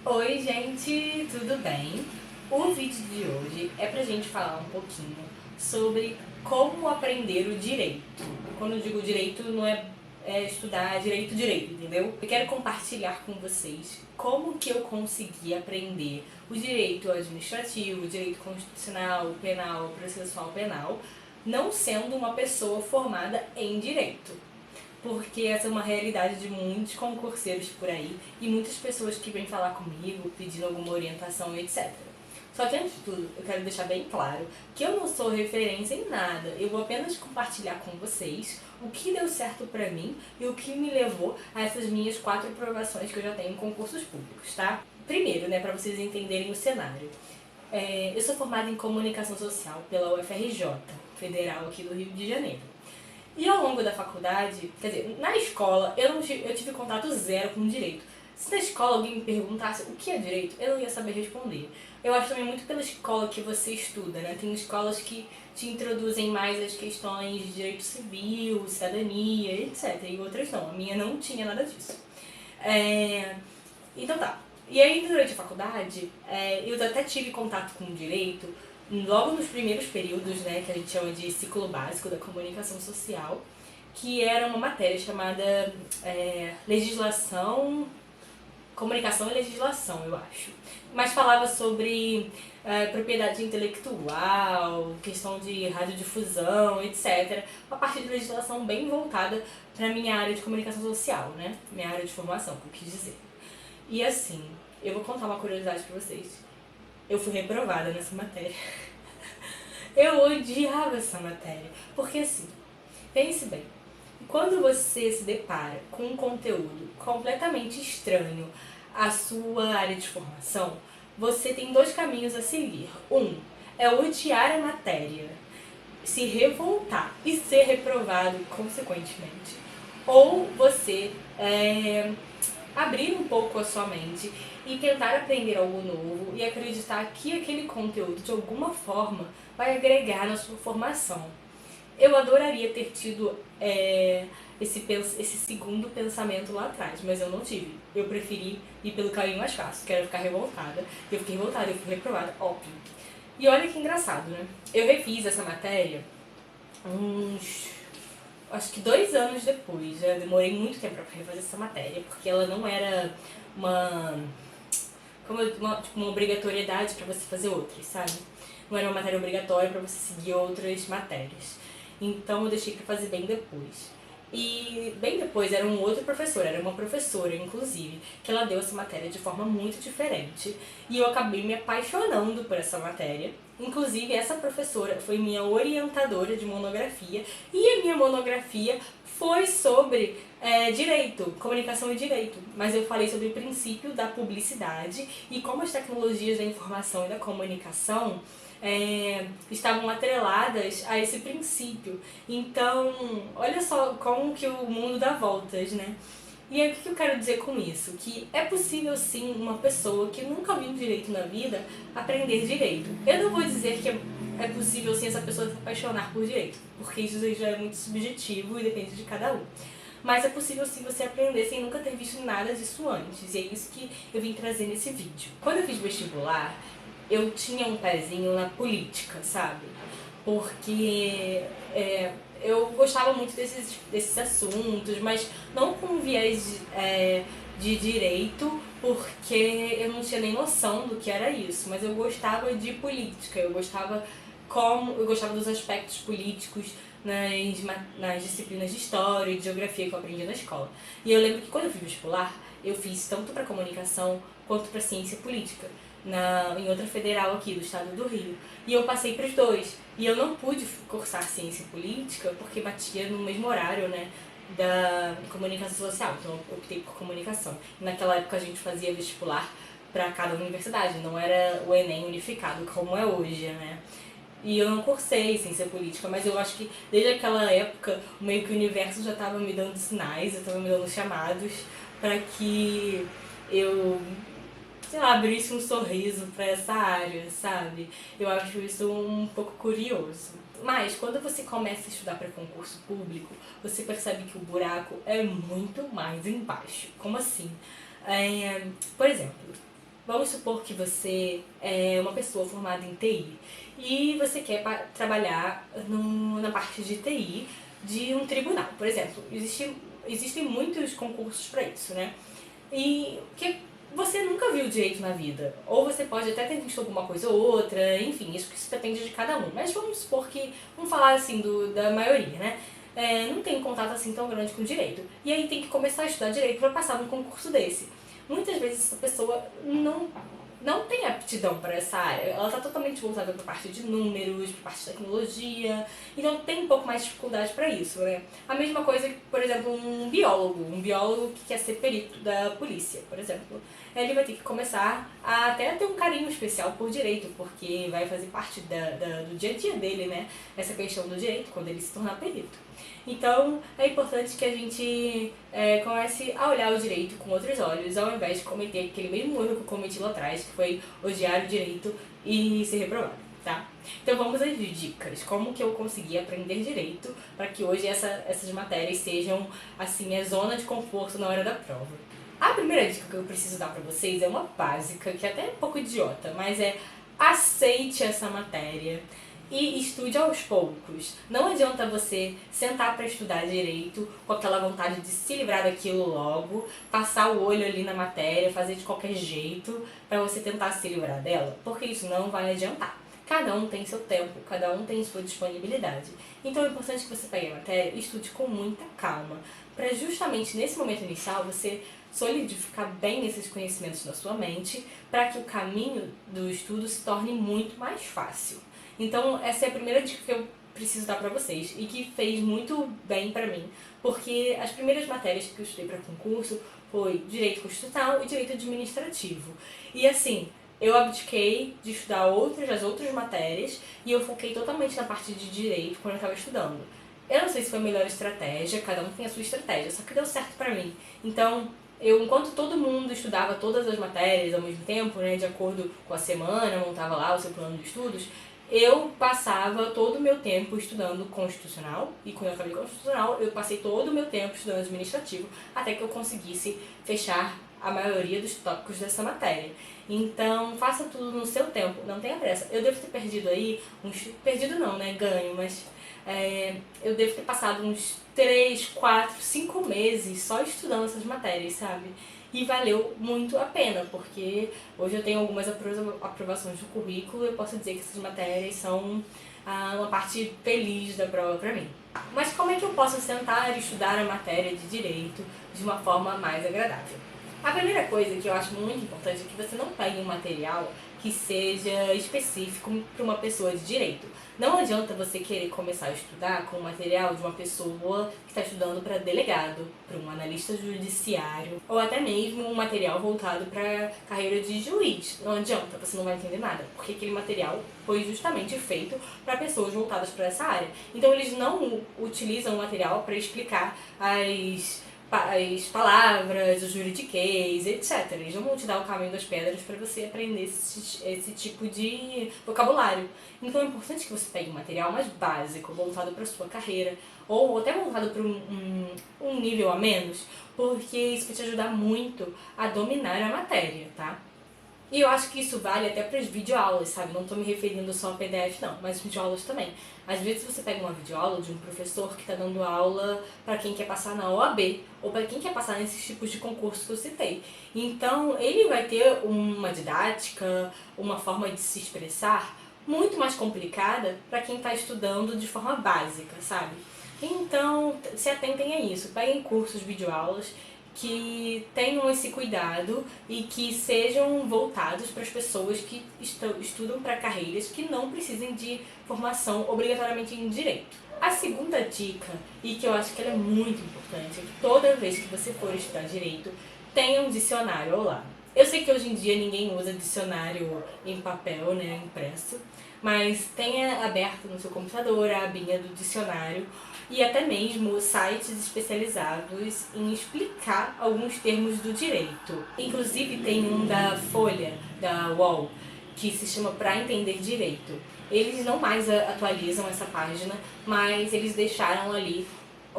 Oi gente, tudo bem? O vídeo de hoje é pra gente falar um pouquinho sobre como aprender o direito. Quando eu digo direito, não é estudar direito, entendeu? Eu quero compartilhar com vocês como que eu consegui aprender o direito administrativo, o direito constitucional, penal, processual penal, não sendo uma pessoa formada em direito. Porque essa é uma realidade de muitos concurseiros por aí e muitas pessoas que vêm falar comigo pedindo alguma orientação e etc. Só que antes de tudo, eu quero deixar bem claro que eu não sou referência em nada, eu vou apenas compartilhar com vocês o que deu certo pra mim e o que me levou a essas minhas 4 aprovações que eu já tenho em concursos públicos, tá? Primeiro, pra vocês entenderem o cenário. Eu sou formada em Comunicação Social pela UFRJ, Federal aqui do Rio de Janeiro. E ao longo da faculdade, quer dizer, na escola eu tive contato zero com direito. Se na escola alguém me perguntasse o que é direito, eu não ia saber responder. Eu acho também muito pela escola que você estuda, né? Tem escolas que te introduzem mais as questões de direito civil, cidadania, etc. E outras não. A minha não tinha nada disso. Então tá. E aí, durante a faculdade, eu até tive contato com o direito logo nos primeiros períodos, né, que a gente chama de ciclo básico da comunicação social, que era uma matéria chamada legislação, comunicação e legislação, eu acho. Mas falava sobre propriedade intelectual, questão de radiodifusão, etc. Uma parte de legislação bem voltada para minha área de comunicação social, né, minha área de formação, que eu quis dizer. E assim, eu vou contar uma curiosidade pra vocês. Eu fui reprovada nessa matéria. Eu odiava essa matéria. Porque assim, pense bem. Quando você se depara com um conteúdo completamente estranho à sua área de formação, você tem 2 caminhos a seguir. Um é odiar a matéria, se revoltar e ser reprovado consequentemente. Ou você abrir um pouco a sua mente e tentar aprender algo novo e acreditar que aquele conteúdo de alguma forma vai agregar na sua formação. Eu adoraria ter tido esse segundo pensamento lá atrás, mas eu não tive. Eu preferi ir pelo caminho mais fácil, que era ficar revoltada. Eu fiquei revoltada, eu fui reprovada, óbvio. E olha que engraçado, né? Eu refiz essa matéria acho que 2 anos depois. Eu demorei muito tempo pra refazer essa matéria, porque ela não era uma obrigatoriedade pra você fazer outras, sabe? Não era uma matéria obrigatória pra você seguir outras matérias. Então eu deixei pra fazer bem depois. E bem depois era um outro professor, era uma professora, inclusive, que ela deu essa matéria de forma muito diferente. E eu acabei me apaixonando por essa matéria. Inclusive, essa professora foi minha orientadora de monografia. E a minha monografia foi sobre direito, comunicação e direito. Mas eu falei sobre o princípio da publicidade e como as tecnologias da informação e da comunicação estavam atreladas a esse princípio. Então, olha só como que o mundo dá voltas, né? E aí, o que eu quero dizer com isso? Que é possível sim uma pessoa que nunca viu direito na vida aprender direito. Eu não vou dizer que é possível sim essa pessoa se apaixonar por direito, porque isso já é muito subjetivo e depende de cada um. Mas é possível sim você aprender sem nunca ter visto nada disso antes, e é isso que eu vim trazer nesse vídeo. Quando eu fiz vestibular, eu tinha um pezinho na política, sabe? Porque eu gostava muito desses assuntos, mas não com viés de direito, porque eu não tinha nem noção do que era isso, mas eu gostava de política, eu gostava dos aspectos políticos nas disciplinas de história e de geografia que eu aprendi na escola. E eu lembro que quando eu fiz vestibular, eu fiz tanto para comunicação quanto para ciência política, em outra federal aqui do estado do Rio. E eu passei para os 2. E eu não pude cursar ciência política porque batia no mesmo horário, né, da comunicação social. Então eu optei por comunicação. Naquela época a gente fazia vestibular para cada universidade, não era o Enem unificado como é hoje, né? E eu não cursei ciência política, mas eu acho que desde aquela época meio que o universo já estava me dando sinais, já estava me dando chamados para que eu, sei lá, abrisse um sorriso para essa área, sabe? Eu acho isso um pouco curioso. Mas quando você começa a estudar para concurso público, você percebe que o buraco é muito mais embaixo. Como assim? Por exemplo, Vamos supor que você é uma pessoa formada em TI e você quer trabalhar na parte de TI de um tribunal, por exemplo. Existem muitos concursos para isso, né? E que você nunca viu direito na vida. Ou você pode até ter visto alguma coisa ou outra, enfim, isso depende de cada um. Mas vamos supor que, vamos falar assim da maioria, né? Não tem contato assim tão grande com direito. E aí tem que começar a estudar direito para passar num concurso desse. Muitas vezes essa pessoa não tem aptidão para essa área. Ela está totalmente voltada para a parte de números, para a parte de tecnologia, então tem um pouco mais de dificuldade para isso, né? A mesma coisa que, por exemplo, um biólogo que quer ser perito da polícia, por exemplo. Ele vai ter que começar a até ter um carinho especial por direito, porque vai fazer parte do dia a dia dele, né? Essa questão do direito, quando ele se tornar perito. Então, é importante que a gente comece a olhar o direito com outros olhos, ao invés de cometer aquele mesmo erro que eu cometi lá atrás, que foi odiar o direito e ser reprovado, tá? Então, vamos às dicas. Como que eu consegui aprender direito para que hoje essas matérias sejam, assim, a zona de conforto na hora da prova. A primeira dica que eu preciso dar pra vocês é uma básica, que é até um pouco idiota, mas aceite essa matéria e estude aos poucos. Não adianta você sentar para estudar direito com aquela vontade de se livrar daquilo logo, passar o olho ali na matéria, fazer de qualquer jeito para você tentar se livrar dela, porque isso não vai adiantar. Cada um tem seu tempo, cada um tem sua disponibilidade. Então é importante que você pegue a matéria e estude com muita calma, para justamente nesse momento inicial você solidificar bem esses conhecimentos na sua mente, para que o caminho do estudo se torne muito mais fácil. Então essa é a primeira dica que eu preciso dar para vocês e que fez muito bem para mim, porque as primeiras matérias que eu estudei para concurso foi Direito Constitucional e Direito Administrativo. E assim, eu abdiquei de estudar as outras matérias e eu foquei totalmente na parte de Direito quando eu estava estudando. Eu não sei se foi a melhor estratégia, cada um tem a sua estratégia, só que deu certo pra mim. Então, enquanto todo mundo estudava todas as matérias ao mesmo tempo, né, de acordo com a semana, montava lá o seu plano de estudos, eu passava todo o meu tempo estudando constitucional, e quando eu acabei constitucional, eu passei todo o meu tempo estudando administrativo, até que eu conseguisse fechar a maioria dos tópicos dessa matéria. Então, faça tudo no seu tempo, não tenha pressa. Eu devo ter perdido aí, perdido não, né, ganho, mas eu devo ter passado uns 3, 4, 5 meses só estudando essas matérias, sabe? E valeu muito a pena, porque hoje eu tenho algumas aprovações do currículo e eu posso dizer que essas matérias são uma parte feliz da prova pra mim. Mas como é que eu posso sentar e estudar a matéria de direito de uma forma mais agradável? A primeira coisa que eu acho muito importante é que você não pegue um material que seja específico para uma pessoa de direito. Não adianta você querer começar a estudar com o material de uma pessoa que está estudando para delegado, para um analista judiciário, ou até mesmo um material voltado para a carreira de juiz. Não adianta, você não vai entender nada, porque aquele material foi justamente feito para pessoas voltadas para essa área. Então eles não utilizam o material para explicar as palavras, o juridiquês, etc. Eles não vão te dar o caminho das pedras para você aprender esse tipo de vocabulário. Então é importante que você pegue um material mais básico, voltado para a sua carreira, ou até voltado para um nível a menos, porque isso vai te ajudar muito a dominar a matéria, tá? E eu acho que isso vale até para as videoaulas, sabe? Não estou me referindo só a PDF, não, mas videoaulas também. Às vezes você pega uma videoaula de um professor que está dando aula para quem quer passar na OAB, ou para quem quer passar nesses tipos de concurso que eu citei. Então, ele vai ter uma didática, uma forma de se expressar muito mais complicada para quem está estudando de forma básica, sabe? Então, se atentem a isso. Peguem cursos, videoaulas que tenham esse cuidado e que sejam voltados para as pessoas que estudam para carreiras que não precisem de formação obrigatoriamente em direito. A segunda dica, e que eu acho que ela é muito importante, é que toda vez que você for estudar direito, tenha um dicionário ao lado. Eu sei que hoje em dia ninguém usa dicionário em papel, né, impresso, mas tenha aberto no seu computador a abinha do dicionário e até mesmo sites especializados em explicar alguns termos do direito. Inclusive tem um da Folha, da UOL, que se chama Pra Entender Direito. Eles não mais atualizam essa página, mas eles deixaram ali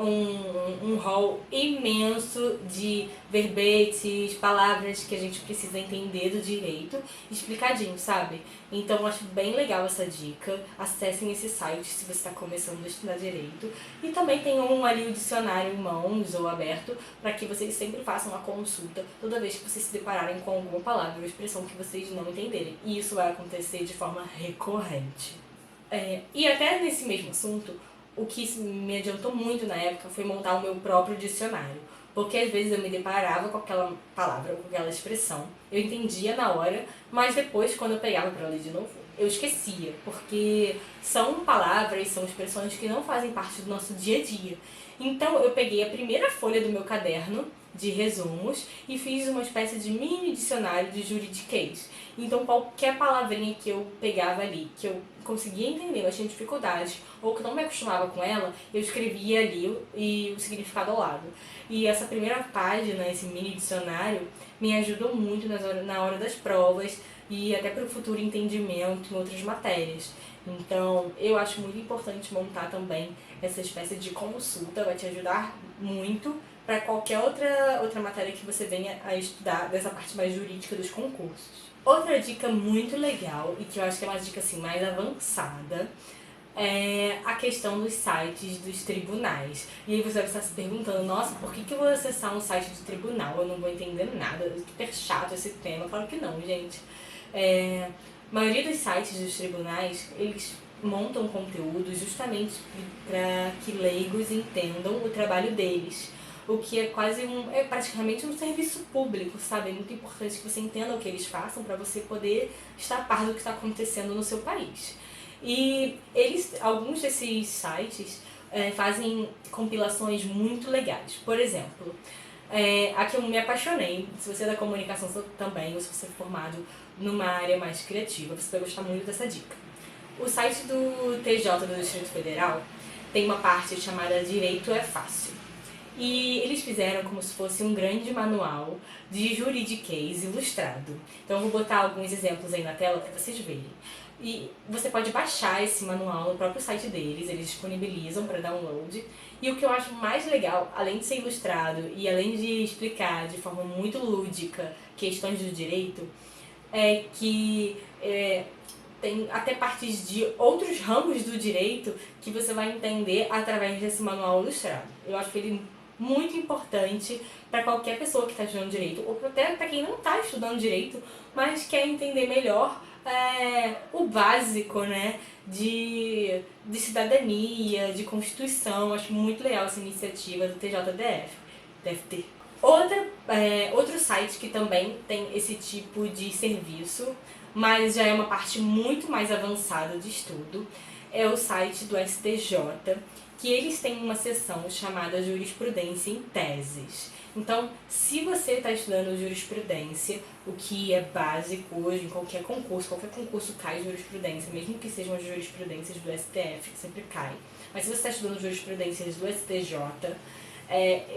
um rol imenso de verbetes, palavras que a gente precisa entender do direito, explicadinho, sabe? Então eu acho bem legal essa dica. Acessem esse site se você está começando a estudar direito. E também tem ali o dicionário em mãos ou aberto, para que vocês sempre façam uma consulta toda vez que vocês se depararem com alguma palavra ou expressão que vocês não entenderem. E isso vai acontecer de forma recorrente. E até nesse mesmo assunto, o que me adiantou muito na época foi montar o meu próprio dicionário. Porque às vezes eu me deparava com aquela palavra, com aquela expressão, eu entendia na hora, mas depois, quando eu pegava para ler de novo, eu esquecia. Porque são palavras, são expressões que não fazem parte do nosso dia a dia. Então eu peguei a primeira folha do meu caderno de resumos e fiz uma espécie de mini dicionário de juridiquês. Então qualquer palavrinha que eu pegava ali, que eu conseguia entender, mas tinha dificuldade, ou que não me acostumava com ela, eu escrevia ali e o significado ao lado. E essa primeira página, esse mini dicionário, me ajudou muito na hora das provas e até para o futuro entendimento em outras matérias. Então, eu acho muito importante montar também essa espécie de consulta, vai te ajudar muito para qualquer outra matéria que você venha a estudar dessa parte mais jurídica dos concursos. Outra dica muito legal, e que eu acho que é uma dica assim, mais avançada, é a questão dos sites dos tribunais. E aí você vai estar se perguntando, nossa, por que eu vou acessar um site de tribunal? Eu não vou entender nada, é super chato esse tema. Claro que não, gente. A maioria dos sites dos tribunais, eles montam conteúdo justamente para que leigos entendam o trabalho deles. O que é praticamente um serviço público, sabe? É muito importante que você entenda o que eles façam para você poder estar a par do que está acontecendo no seu país. E alguns desses sites fazem compilações muito legais. Por exemplo, a que eu me apaixonei, se você é da comunicação também, ou se você é formado numa área mais criativa, você vai gostar muito dessa dica. O site do TJ, do Distrito Federal, tem uma parte chamada Direito é Fácil. E eles fizeram como se fosse um grande manual de juridiquês ilustrado. Então eu vou botar alguns exemplos aí na tela para vocês verem. E você pode baixar esse manual no próprio site deles, eles disponibilizam para download. E o que eu acho mais legal, além de ser ilustrado e além de explicar de forma muito lúdica questões do direito, é que tem até partes de outros ramos do direito que você vai entender através desse manual ilustrado. Eu acho que ele muito importante para qualquer pessoa que está estudando direito, ou até para quem não está estudando direito, mas quer entender melhor o básico, né, de cidadania, de Constituição. Acho muito legal essa iniciativa do TJDF. Deve ter. Outro site que também tem esse tipo de serviço, mas já é uma parte muito mais avançada de estudo, é o site do STJ, que eles têm uma seção chamada Jurisprudência em Teses. Então, se você está estudando jurisprudência, o que é básico hoje em qualquer concurso cai jurisprudência, mesmo que sejam as jurisprudências do STF, que sempre cai. Mas se você está estudando jurisprudências do STJ,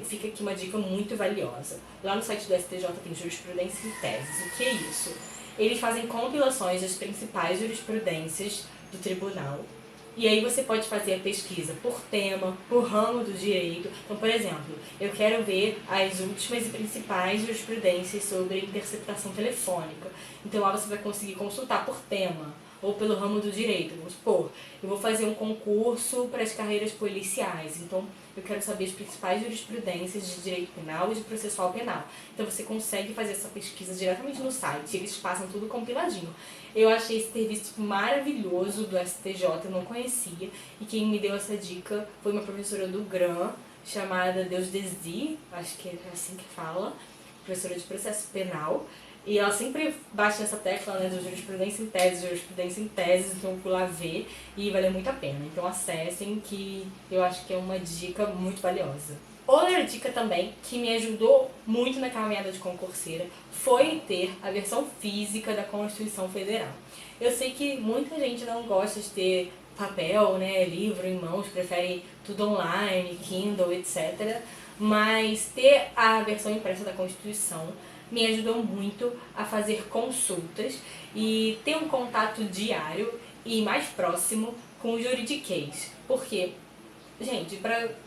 fica aqui uma dica muito valiosa. Lá no site do STJ tem Jurisprudência em Teses. O que é isso? Eles fazem compilações das principais jurisprudências do tribunal. E aí você pode fazer a pesquisa por tema, por ramo do direito. Então, por exemplo, eu quero ver as últimas e principais jurisprudências sobre interceptação telefônica. Então lá você vai conseguir consultar por tema ou pelo ramo do direito. Vamos supor, eu vou fazer um concurso para as carreiras policiais. Então, eu quero saber as principais jurisprudências de direito penal e de processual penal. Então, você consegue fazer essa pesquisa diretamente no site. Eles passam tudo compiladinho. Eu achei esse serviço maravilhoso do STJ, eu não conhecia. E quem me deu essa dica foi uma professora do GRAM, chamada Deus Desi, acho que é assim que fala, professora de processo penal. E ela sempre bate nessa tecla, né, do jurisprudência em tese, então eu fui lá ver e valeu muito a pena. Então acessem, que eu acho que é uma dica muito valiosa. Outra dica também que me ajudou muito na caminhada de concurseira foi ter a versão física da Constituição Federal. Eu sei que muita gente não gosta de ter papel, né, livro em mãos, prefere tudo online, Kindle, etc. Mas ter a versão impressa da Constituição me ajudou muito a fazer consultas e ter um contato diário e mais próximo com o juridiquês. Porque gente,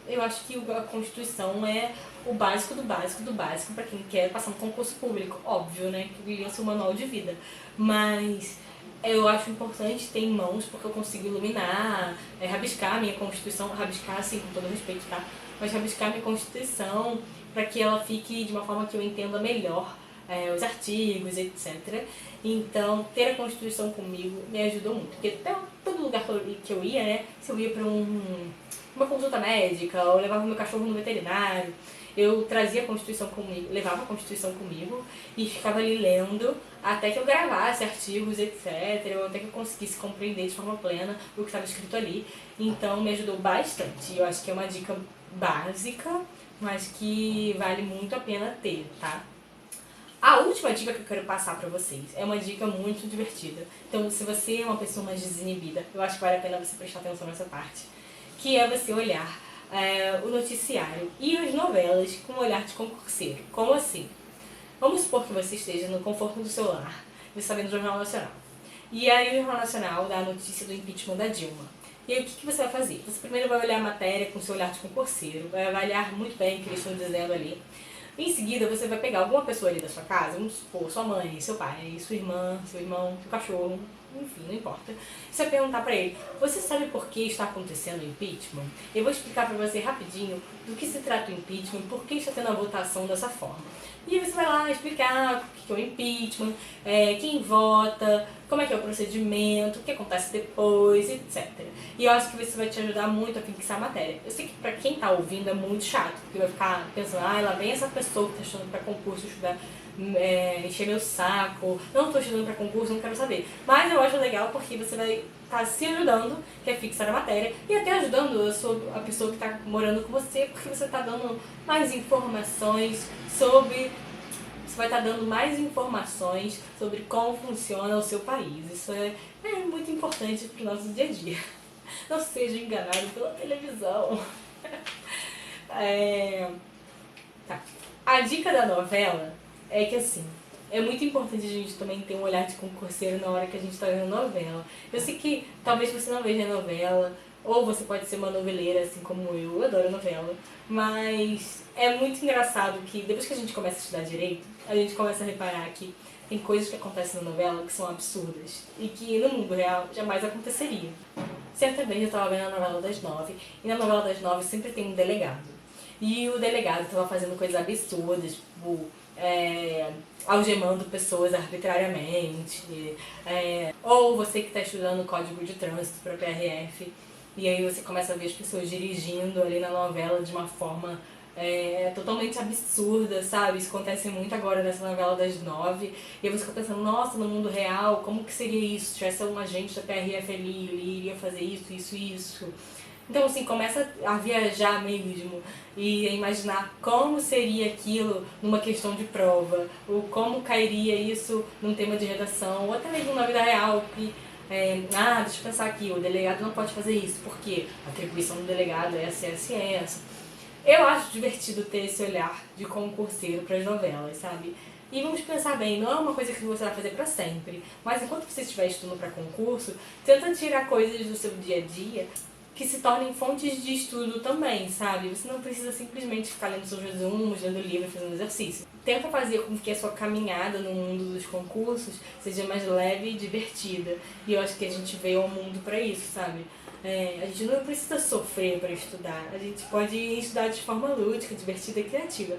eu acho que a Constituição é o básico do básico do básico para quem quer passar no concurso público. Óbvio, né? Que devia ser o manual de vida. Mas eu acho importante ter em mãos porque eu consigo iluminar, rabiscar a minha Constituição, rabiscar assim com todo respeito, tá? Mas rabiscar a minha Constituição para que ela fique de uma forma que eu entenda melhor os artigos, etc. Então, ter a Constituição comigo me ajudou muito. Porque até todo lugar que eu ia, né? Se eu ia para uma consulta médica ou levava meu cachorro no veterinário, eu trazia a Constituição comigo, levava a Constituição comigo e ficava ali lendo até que eu gravasse artigos, etc. Ou até que eu conseguisse compreender de forma plena o que estava escrito ali. Então, me ajudou bastante. Eu acho que é uma dica básica, mas que vale muito a pena ter, tá? A última dica que eu quero passar pra vocês é uma dica muito divertida. Então, se você é uma pessoa mais desinibida, eu acho que vale a pena você prestar atenção nessa parte. Que é você olhar o noticiário e as novelas com um olhar de concurseiro. Como assim? Vamos supor que você esteja no conforto do seu lar, você está vendo o Jornal Nacional. E aí o Jornal Nacional dá a notícia do impeachment da Dilma. E aí o que você vai fazer? Você primeiro vai olhar a matéria com o seu olhar de concurseiro, vai avaliar muito bem o que eles estão dizendo ali. Em seguida, você vai pegar alguma pessoa ali da sua casa, vamos supor, sua mãe, seu pai, sua irmã, seu irmão, seu cachorro, enfim, não importa. Você vai perguntar pra ele, você sabe por que está acontecendo o impeachment? Eu vou explicar pra você rapidinho do que se trata o impeachment, por que está tendo a votação dessa forma. E aí você vai lá explicar o que é o impeachment, quem vota, como é que é o procedimento, o que acontece depois, etc. E eu acho que isso vai te ajudar muito a fixar a matéria. Eu sei que pra quem tá ouvindo é muito chato, porque vai ficar pensando, lá vem essa pessoa que tá estudando pra concurso estudar, encher meu saco, não tô estudando pra concurso, não quero saber. Mas eu acho legal porque você vai estar se ajudando, que é fixar a matéria, e até ajudando a pessoa que tá morando com você, porque você tá dando mais informações sobre... Você vai estar dando mais informações sobre como funciona o seu país. Isso é muito importante para o nosso dia a dia. Não seja enganado pela televisão. Tá. A dica da novela é que, assim, é muito importante a gente também ter um olhar de concurseiro na hora que a gente está vendo novela. Eu sei que talvez você não veja novela, ou você pode ser uma noveleira, assim como eu adoro novela, mas é muito engraçado que depois que a gente começa a estudar direito, a gente começa a reparar que tem coisas que acontecem na novela que são absurdas e que no mundo real jamais aconteceria. Certa vez eu estava vendo a novela das 9 e na novela das 9 sempre tem um delegado. E o delegado estava fazendo coisas absurdas, tipo, algemando pessoas arbitrariamente, ou você que está estudando Código de Trânsito para PRF, e aí você começa a ver as pessoas dirigindo ali na novela de uma forma totalmente absurda, sabe? Isso acontece muito agora nessa novela das 9, e aí você fica pensando, nossa, no mundo real, como que seria isso? Se tivesse um agente da PRF ali, ele iria fazer isso, isso, isso. Então, assim, começa a viajar mesmo e a imaginar como seria aquilo numa questão de prova, ou como cairia isso num tema de redação, ou até mesmo na vida real, que deixa eu pensar aqui, o delegado não pode fazer isso, porque a atribuição do delegado é essa, essa e essa. Eu acho divertido ter esse olhar de concurseiro para as novelas, sabe? E vamos pensar bem, não é uma coisa que você vai fazer para sempre, mas enquanto você estiver estudando para concurso, tenta tirar coisas do seu dia a dia que se tornem fontes de estudo também, sabe? Você não precisa simplesmente ficar lendo seus resumos, lendo livro, fazendo exercício. Tenta fazer com que a sua caminhada no mundo dos concursos seja mais leve e divertida. E eu acho que a gente veio ao mundo para isso, sabe? A gente não precisa sofrer para estudar. A gente pode estudar de forma lúdica, divertida e criativa.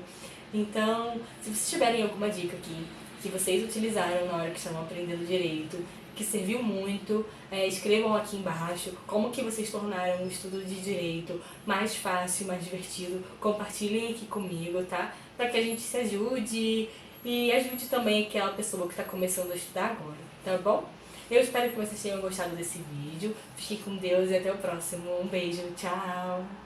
Então, se vocês tiverem alguma dica aqui que vocês utilizaram na hora que estavam aprendendo direito, que serviu muito, escrevam aqui embaixo como que vocês tornaram o estudo de direito mais fácil, mais divertido. Compartilhem aqui comigo, tá? Para que a gente se ajude e ajude também aquela pessoa que está começando a estudar agora, tá bom? Eu espero que vocês tenham gostado desse vídeo. Fique com Deus e até o próximo. Um beijo, tchau!